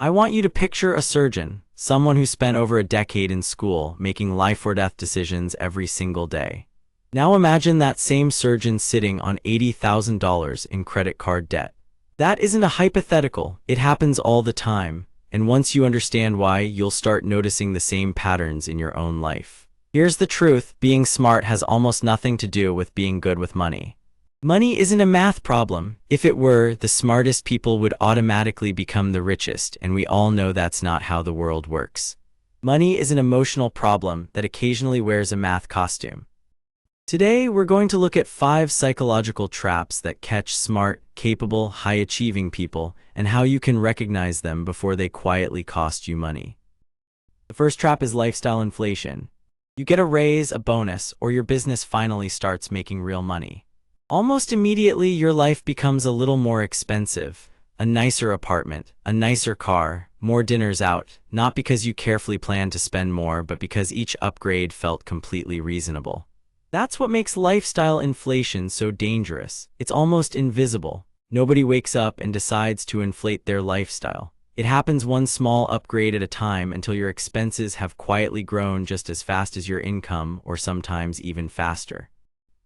I want you to picture a surgeon, someone who spent over a decade in school making life-or-death decisions every single day. Now imagine that same surgeon sitting on $80,000 in credit card debt. That isn't a hypothetical, it happens all the time, and once you understand why, you'll start noticing the same patterns in your own life. Here's the truth, being smart has almost nothing to do with being good with money. Money isn't a math problem. If it were, the smartest people would automatically become the richest, and we all know that's not how the world works. Money is an emotional problem that occasionally wears a math costume. Today, we're going to look at 5 psychological traps that catch smart, capable, high-achieving people and how you can recognize them before they quietly cost you money. The first trap is lifestyle inflation. You get a raise, a bonus, or your business finally starts making real money. Almost immediately, your life becomes a little more expensive. A nicer apartment, a nicer car, more dinners out, not because you carefully planned to spend more, but because each upgrade felt completely reasonable. That's what makes lifestyle inflation so dangerous. It's almost invisible. Nobody wakes up and decides to inflate their lifestyle. It happens one small upgrade at a time until your expenses have quietly grown just as fast as your income, or sometimes even faster.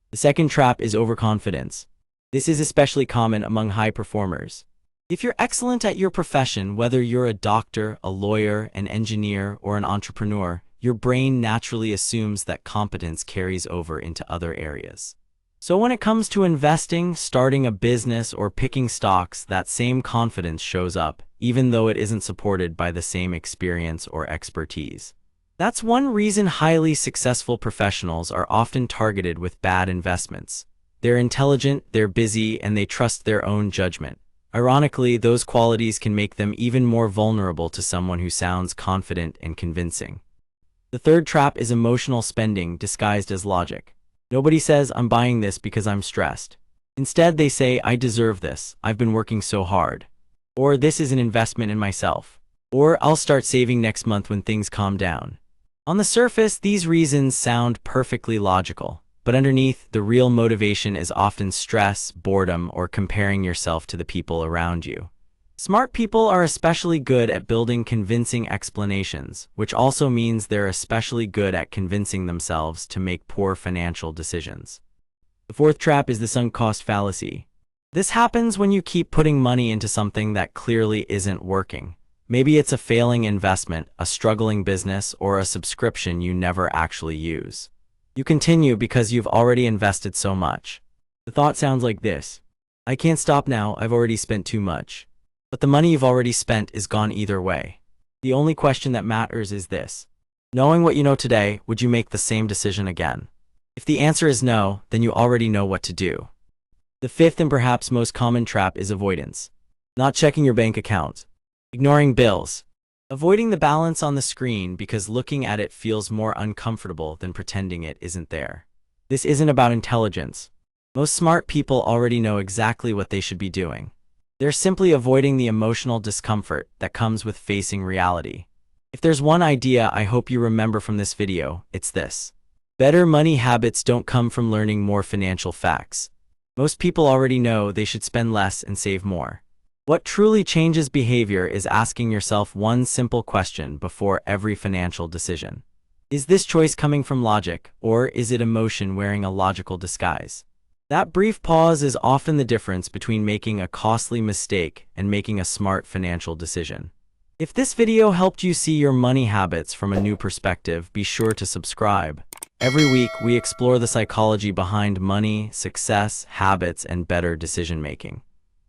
The second trap is overconfidence. This is especially common among high performers. If you're excellent at your profession, whether you're a doctor, a lawyer, an engineer, or an entrepreneur, your brain naturally assumes that competence carries over into other areas. So when it comes to investing, starting a business, or picking stocks, that same confidence shows up, even though it isn't supported by the same experience or expertise. That's one reason highly successful professionals are often targeted with bad investments. They're intelligent, they're busy, and they trust their own judgment. Ironically, those qualities can make them even more vulnerable to someone who sounds confident and convincing. The third trap is emotional spending disguised as logic. Nobody says, "I'm buying this because I'm stressed." Instead, they say, "I deserve this. I've been working so hard." Or, "This is an investment in myself." Or, "I'll start saving next month when things calm down." On the surface, these reasons sound perfectly logical, but underneath, the real motivation is often stress, boredom, or comparing yourself to the people around you. Smart people are especially good at building convincing explanations, which also means they're especially good at convincing themselves to make poor financial decisions. The fourth trap is the sunk cost fallacy. This happens when you keep putting money into something that clearly isn't working. Maybe it's a failing investment, a struggling business, or a subscription you never actually use. You continue because you've already invested so much. The thought sounds like this: "I can't stop now, I've already spent too much." But the money you've already spent is gone either way. The only question that matters is this: knowing what you know today, would you make the same decision again? If the answer is no, then you already know what to do. The fifth and perhaps most common trap is avoidance. Not checking your bank account. Ignoring bills. Avoiding the balance on the screen because looking at it feels more uncomfortable than pretending it isn't there. This isn't about intelligence. Most smart people already know exactly what they should be doing. They're simply avoiding the emotional discomfort that comes with facing reality. If there's one idea I hope you remember from this video, it's this: better money habits don't come from learning more financial facts. Most people already know they should spend less and save more. What truly changes behavior is asking yourself one simple question before every financial decision. Is this choice coming from logic, or is it emotion wearing a logical disguise? That brief pause is often the difference between making a costly mistake and making a smart financial decision. If this video helped you see your money habits from a new perspective, be sure to subscribe. Every week, we explore the psychology behind money, success, habits, and better decision-making.